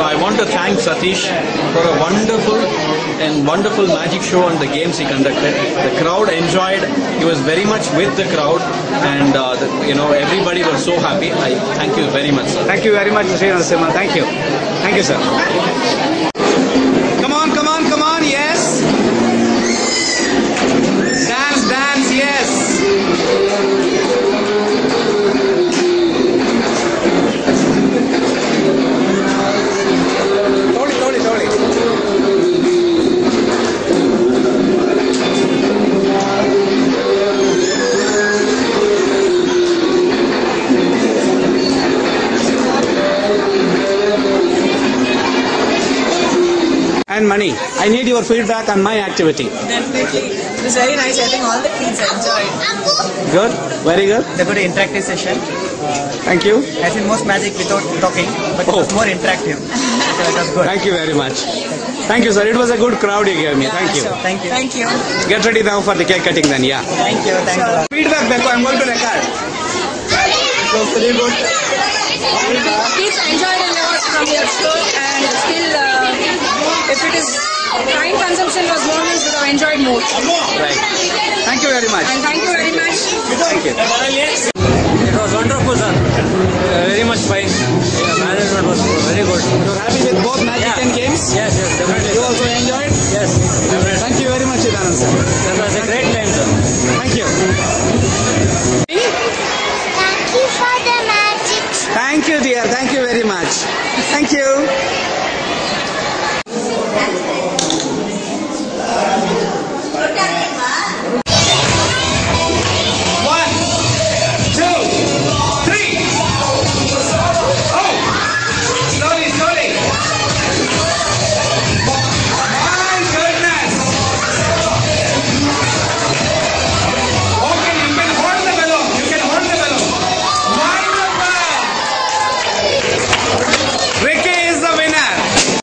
I want to thank Satish for a wonderful magic show and the games he conducted. The crowd enjoyed. He was very much with the crowd, and everybody was so happy. I thank you very much, sir. Thank you very much, Mr. Narasimhan. Thank you. Thank you, sir. Come on, come on, come on. Yes. Dance, dance. Yes. And Mani, I need your feedback on my activity. Definitely. It was very nice. I think all the kids enjoyed. Good? Very good? It's a good interactive session. Thank you. I think most magic without talking, but it was more interactive. So it was good. Thank you very much. Thank you, sir. It was a good crowd you gave me. Thank you. Sure. Thank you. Thank you. Get ready now for the cake cutting then, yeah. Thank you. Thank you. Feedback, Becco. I'm going to record. So, pretty good. Kids enjoyed a lot from your show, and still, if it is time consumption was more, we would have enjoyed more. Right. Thank you very much. And thank you very much. Thank you. It was wonderful, sir. Very much fine. Management was very good. You're happy with both magic and games? Yes, definitely. You also enjoyed? Yes, definitely. Thank you very much, Idanand sir. That was a great time, sir. Thank you. Thank you for the magic. Thank you, dear. Thank you very much. Thank you.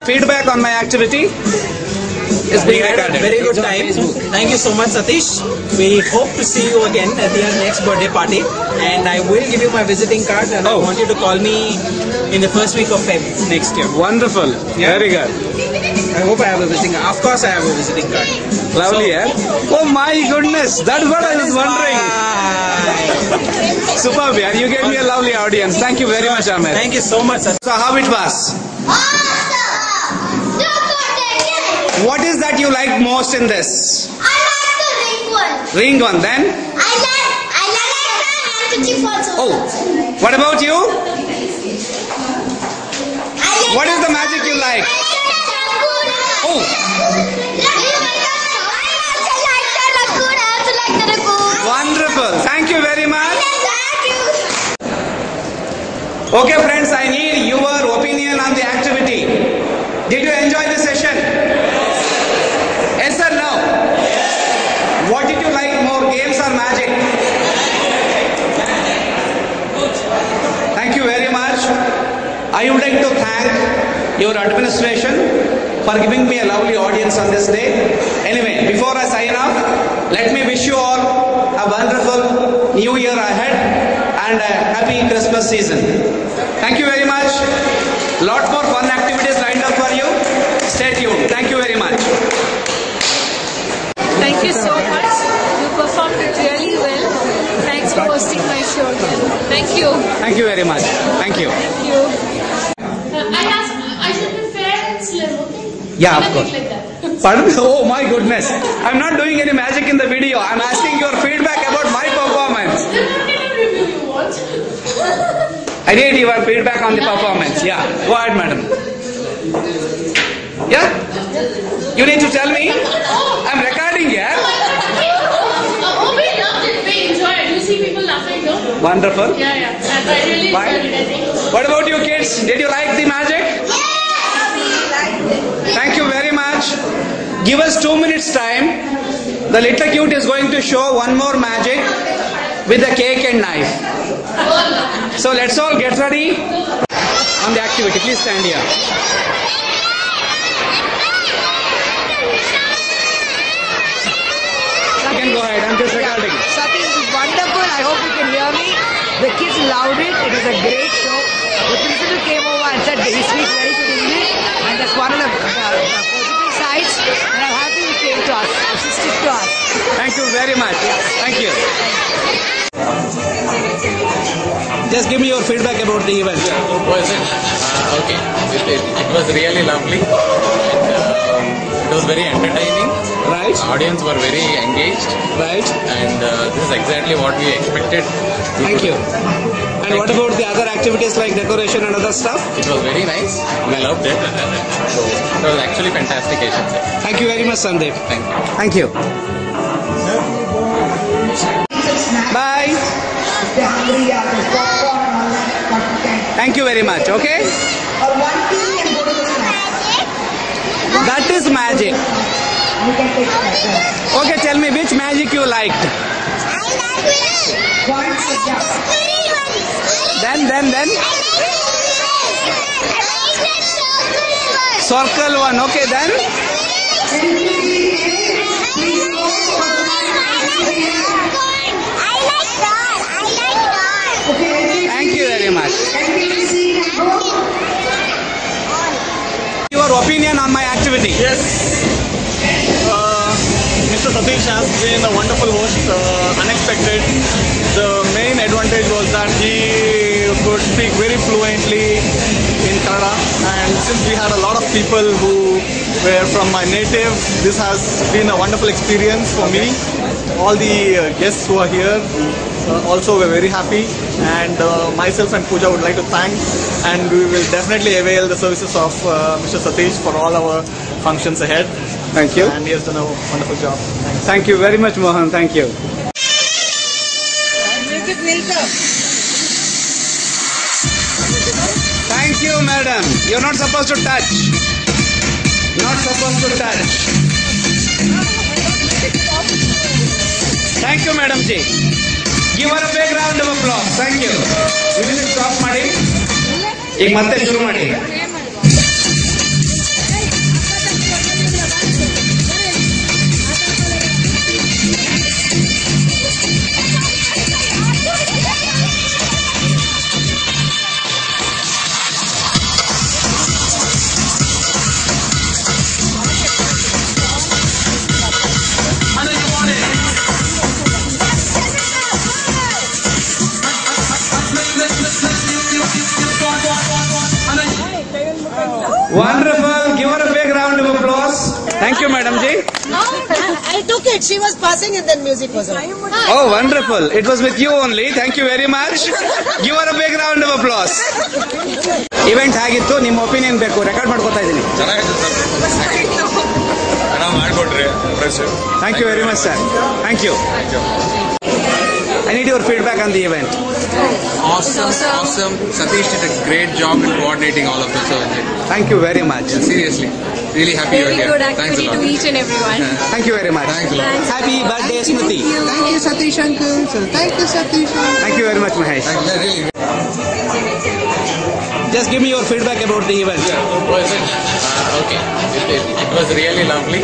Feedback on my activity is being recorded. Very good time. Thank you so much, Satish. We hope to see you again at your next birthday party. And I will give you my visiting card, and I want you to call me in the first week of Feb next year. Wonderful. Yeah. Very good. I hope I have a visiting card. Of course, I have a visiting card. Lovely, eh? Oh my goodness. That's what I was wondering. Superb, yeah. You gave me a lovely audience. Thank you very much, Ahmed. Thank you so much, Satish. So how it was? What is that you like most in this? I like the ring one. Ring one, then? I like the handkerchief also. Oh, what about you? What is the magic you like? I like the raccoon. Oh, wonderful. Thank you very much. Okay, friends, I need your opinion on the activity. Did you enjoy the session? Yes or no? What did you like more, games or magic? Thank you very much. I would like to thank your administration for giving me a lovely audience on this day. Anyway, before I sign off, let me wish you all a wonderful new year ahead and a happy Christmas season. Thank you very much. Lot more fun activities lined up for you. Stay tuned. Thank you very much. Thank you so much. You performed it really well. Thanks for hosting my show again. Thank you. Thank you very much. Thank you. Thank you. I should be fair and slim, okay? Yeah, of course. Like that. Pardon? Oh my goodness. I'm not doing any magic in the video. I'm asking your feedback about my performance. Then what kind of review you want? I need your feedback on the performance. Yeah. Go ahead, madam. Yeah? You need to tell me. I'm recording here. We loved it. We enjoyed it. You see people laughing, no? Wonderful. Yeah. I really Bye. enjoyed it, I think. What about you kids? Did you like the magic? Thank you very much. Give us 2 minutes time. The little cute is going to show one more magic with a cake and knife. So let's all get ready on the activity. Please stand here. You can go ahead. I'm just recording. Satish, it was wonderful. I hope you can hear me. The kids loved it. It was a great show. The principal came over and said, he speaks very good English. very much. Thank you. Just give me your feedback about the event. Was it? Okay. It was really lovely. It was very entertaining. Right. Audience were very engaged. Right. And this is exactly what we expected. Thank you. And what about the other activities like decoration and other stuff? It was very nice. I loved it. So it was actually fantastic, I should say. Thank you very much, Sandeep. Thank you. Thank you. Bye. Thank you very much. Okay. That is magic. Okay, tell me which magic you liked. Then. Circle one. Okay, then. Thank you very much. Your opinion on my activity? Yes. Mr. Satish has been a wonderful host, unexpected. The main advantage was that he could speak very fluently in Kannada, and since we had a lot of people who were from my native, this has been a wonderful experience for me. All the guests who are here also were very happy, and myself and Pooja would like to thank, and we will definitely avail the services of Mr. Satish for all our functions ahead. Thank you. And he has done a wonderful job. Thank you very much, Mohan. Thank you. Thank you, madam. You're not supposed to touch. Not supposed to touch. Thank you, madam ji. Give her a big round of applause. Thank you. We will stop ಮಾಡಿ ಈಗ ಮತ್ತೆ ಶುರು ಮಾಡಿ. Wonderful. Give her a big round of applause. Thank you, Madam Ji. I took it. She was passing and then music was on. Oh, wonderful. It was with you only. Thank you very much. Give her a big round of applause. Event ಆಗಿತ್ತು, ನಿಮ್ಮ opinion ಬೇಕು. Record ಮಾಡ್ಕೊತಾ ಇದ್ದೀನಿ. Thank you very much, sir. Thank you. I need your feedback on the event. Awesome. Satish did a great job in coordinating all of this. Thank you very much. Yeah, seriously, really happy you're here. Very good Thanks a activity lot. to each and everyone. Thank you very much. Thanks a lot. Happy birthday, Smriti. Thank you, Satish uncle. Thank you, Satish. Thank you very much, Mahesh. Really. Just give me your feedback about the event. Was it? Okay. It was really lovely.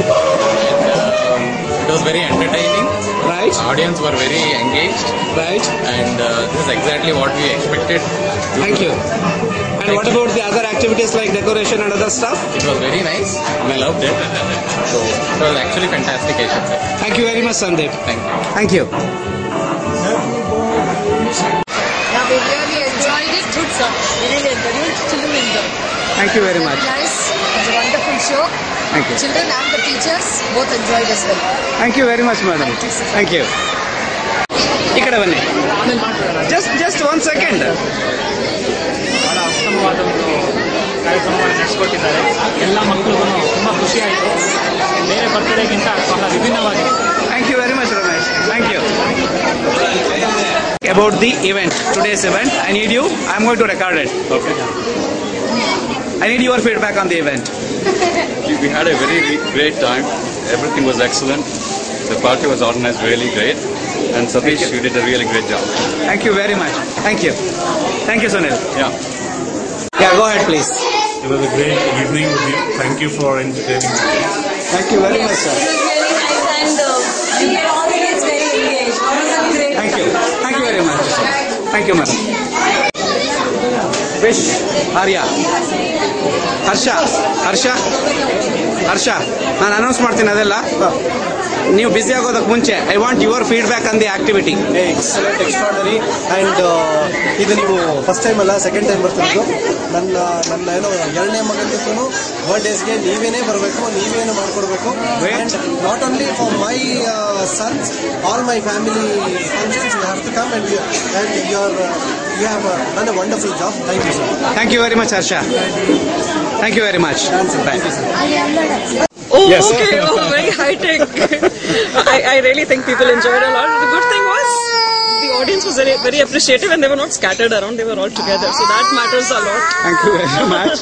It was very entertaining. Right. Audience were very engaged. Right. And this is exactly what we expected. Thank you. And what about the other activities like decoration and other stuff? It was very nice. I loved it. So it was actually fantastic, I should say. Thank you very much, Sandeep. Thank you. Thank you. Yeah, we really enjoyed it. Good song. We really enjoyed it. Children enjoyed. Thank you very much. Nice. It was a wonderful show. Thank you. Children and the teachers both enjoyed as well. Thank you very much, madam. Thank you. ಈ ಕಡೆ ಬನ್ನಿ. Just 1 second. ಬಹಳ ಉತ್ತಮವಾದ ಒಂದು ಕಾರ್ಯಕ್ರಮವನ್ನು ನಡೆಸಿಕೊಟ್ಟಿದ್ದಾರೆ. ಎಲ್ಲ ಮಕ್ಕಳಿಗೂ ತುಂಬ ಖುಷಿಯಾಯಿತು. ಬೇರೆ ಬರ್ತಡೇಗಿಂತ ಬಹಳ ವಿಭಿನ್ನವಾಗಿದೆ. Thank you very much, Ramesh. Thank you. About the event, today's event, I need you. I'm going to record it. Okay. I need your feedback on the event. We had a very great time. Everything was excellent. The party was organized really great. And Satish, you did a really great job. Thank you very much. Thank you. Thank you, Sunil. Yeah. Yeah, go ahead, please. It was a great evening with you. Thank you for entertaining me. Thank you very much, sir. It was really nice and we are all kids very engaged. It was a great Thank you. Thank you very much. Thank you, madam. Wish, Arya. ಹರ್ಷ ನಾನು announce ಮಾಡ್ತೀನಿ ಅದೆಲ್ಲ ನೀವು busy ಆಗೋದಕ್ಕೆ ಮುಂಚೆ I want your feedback on the activity. Excellent, extraordinary. And ಇದು ನೀವು first time ಅಲ್ಲ, second time ಬರ್ತಿದ್ದು. ನನ್ನ ಏನೋ 2ನೇ ಮಗನಿಗೂ ಬರ್ಡೇಸ್ಗೆ ನೀವೇನೇ ಬರಬೇಕು, ನೀವೇನು ಮಾಡಿಕೊಡ್ಬೇಕು. And not only for my sons, all my family functions you have to come and you have done a wonderful job. Thank you, sir. Thank you very much, Harsha. Thank you very much. Bye. Oh, Yes. okay. Oh, very high tech. I really think people enjoyed a lot. The good thing was the audience was very, very appreciative and they were not scattered around. They were all together. So that matters a lot. Thank you very much.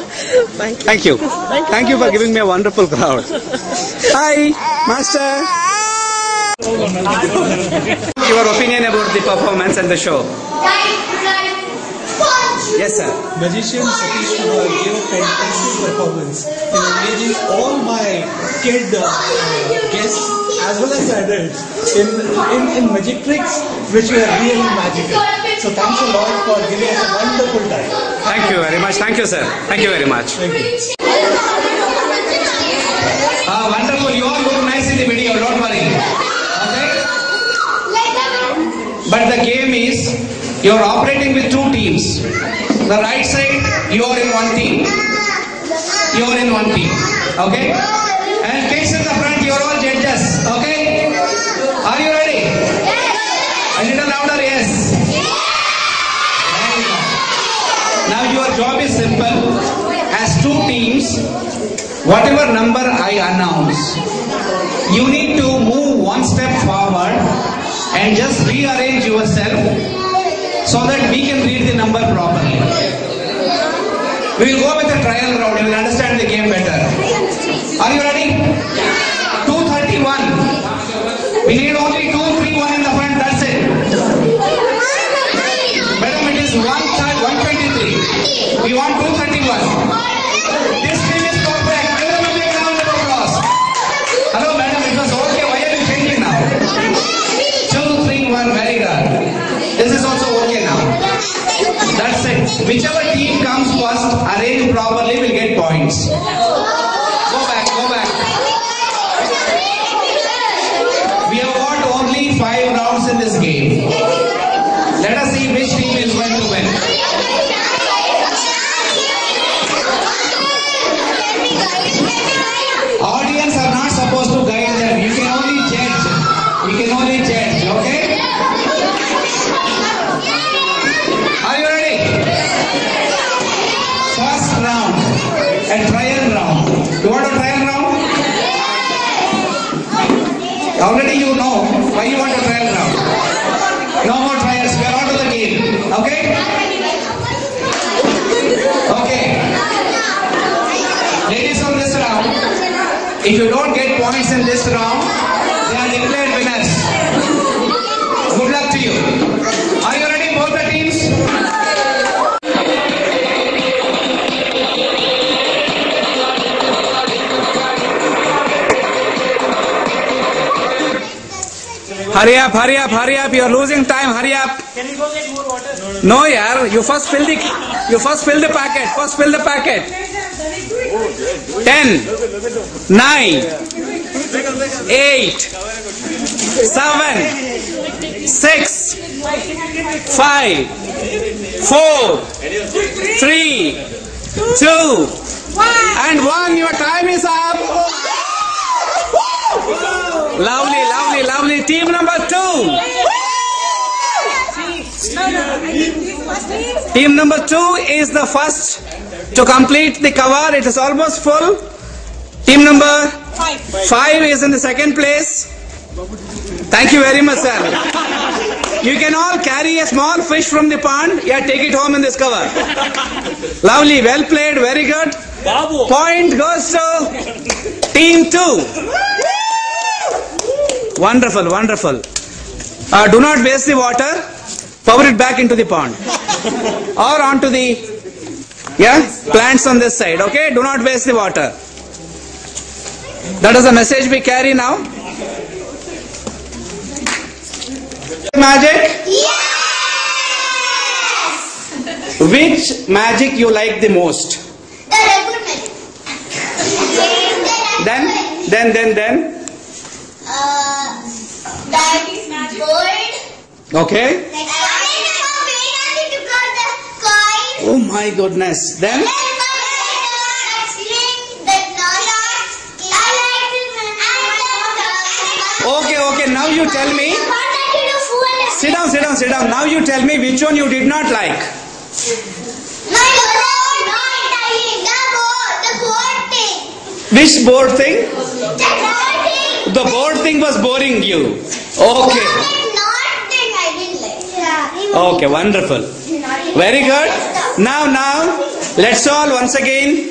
Thank you. Thank you. Thank you for giving me a wonderful crowd. Hi, Master. Your opinion about the performance and the show? Yes, sir. Magician Satish Kumar gave a fantastic performance in engaging all my kid guests as well as adults in magic tricks which were really magical. So thanks a lot for giving us a wonderful time. Thank you very much. Thank you, sir. Thank you very much. Thank you. Wonderful. You all look nice in the video. Don't worry. Okay? But the game is, you are operating with 2 teams. The right side, you are in 1 team. You are in 1 team. Okay? And kids in the front, you are all judges. Okay? Are you ready? A little louder, yes. Now your job is simple. As 2 teams, whatever number I announce, you need to move 1 step forward and just rearrange yourself so that we can read the number properly. We will go with a trial round. You will understand the game better. Are you ready? 231. We need only 231 in the front. That's it. Madam, it is 123. We want 231. This team is perfect. Give them a big round of applause. Hello, madam. It was okay. Why are you changing now? 231. Very good. This is also okay now. That's it. Whichever team comes first, arrange properly, will get points. Go back, go back. We have got only 5 rounds in this game. Let us see which team is going to win. Audience are not supposed to guide them. You can only judge. You can only judge, okay? Are you ready? First round, a trial round. You want a trial round? Already you know why you want a trial round. No more trials, we are out of the game. Okay? Okay. Ladies on this round, if you don't get points in this round, they are declared winners. Good luck to you. Are you ready, both the teams? Hurry up, hurry up, hurry up. You are losing time. Hurry up. Can you go get more water? No, yaar. You first fill the packet. First fill the packet. 10, 9, 8, 7, 6, 5, 4, 3, 2, and 1. Your time is up. Lovely, lovely, lovely. Team number 2. Team number 2 is the first to complete the cover. It is almost full. Team number 5 is in the second place. Thank you very much, sir. You can all carry a small fish from the pond. Yeah, take it home in this cover. Lovely, well played, very good. Point goes to Team 2. Wonderful, wonderful. Do not waste the water. Pour it back into the pond or onto the plants on this side. Okay, do not waste the water. That is the message we carry now. Magic? Yes! Which magic you like the most? The regular magic. Then? That board. Okay. Oh my goodness. Then? Okay, now you tell me. Sit down. Now you tell me which one you did not like. Which board thing? The board thing was boring you. Okay. Okay, wonderful. Very good. Now, let's all once again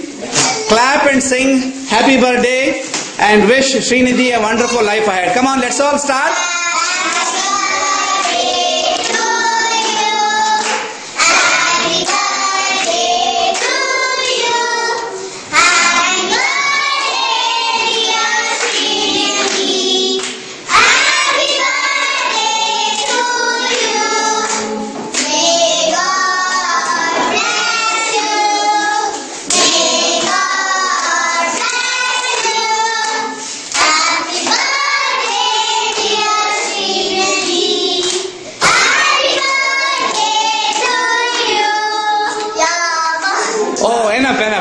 clap and sing happy birthday and wish Srinidhi a wonderful life ahead. Come on, let's all start.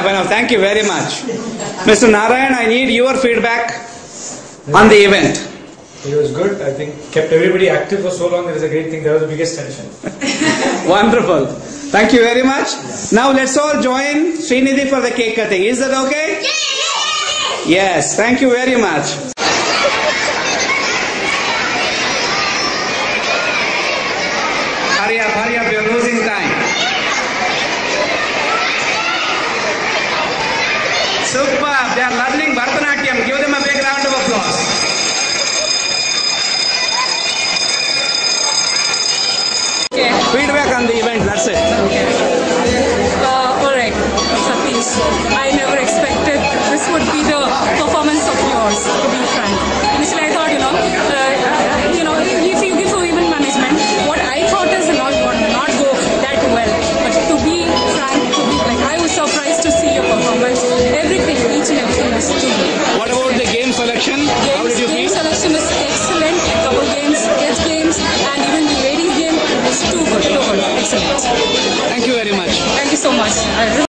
Enough. Thank you very much. Mr. Narayan, I need your feedback on the event. It was good. I think kept everybody active for so long. That is a great thing. That was the biggest tension. Wonderful. Thank you very much. Now let's all join Srinidhi for the cake cutting. Is that okay? Yes. Thank you very much. Hurry up. You're losing time. Superb. They are learning Bharatanatyam. Give them a big round of applause. Okay. Feedback on the event. That's it. Okay. Alright, Satish. I never expected this would be the performance of yours, to be frank. Initially I thought, if you give to event management, what I thought is not go that well. But to be frank, I was surprised to see your performance. Everything, each and everything was too good. What about the game selection? How did you feel? Game selection is excellent. Couple games, kids games, and even the ladies game is too good. Excellent. Thank you very much. Thank you so much.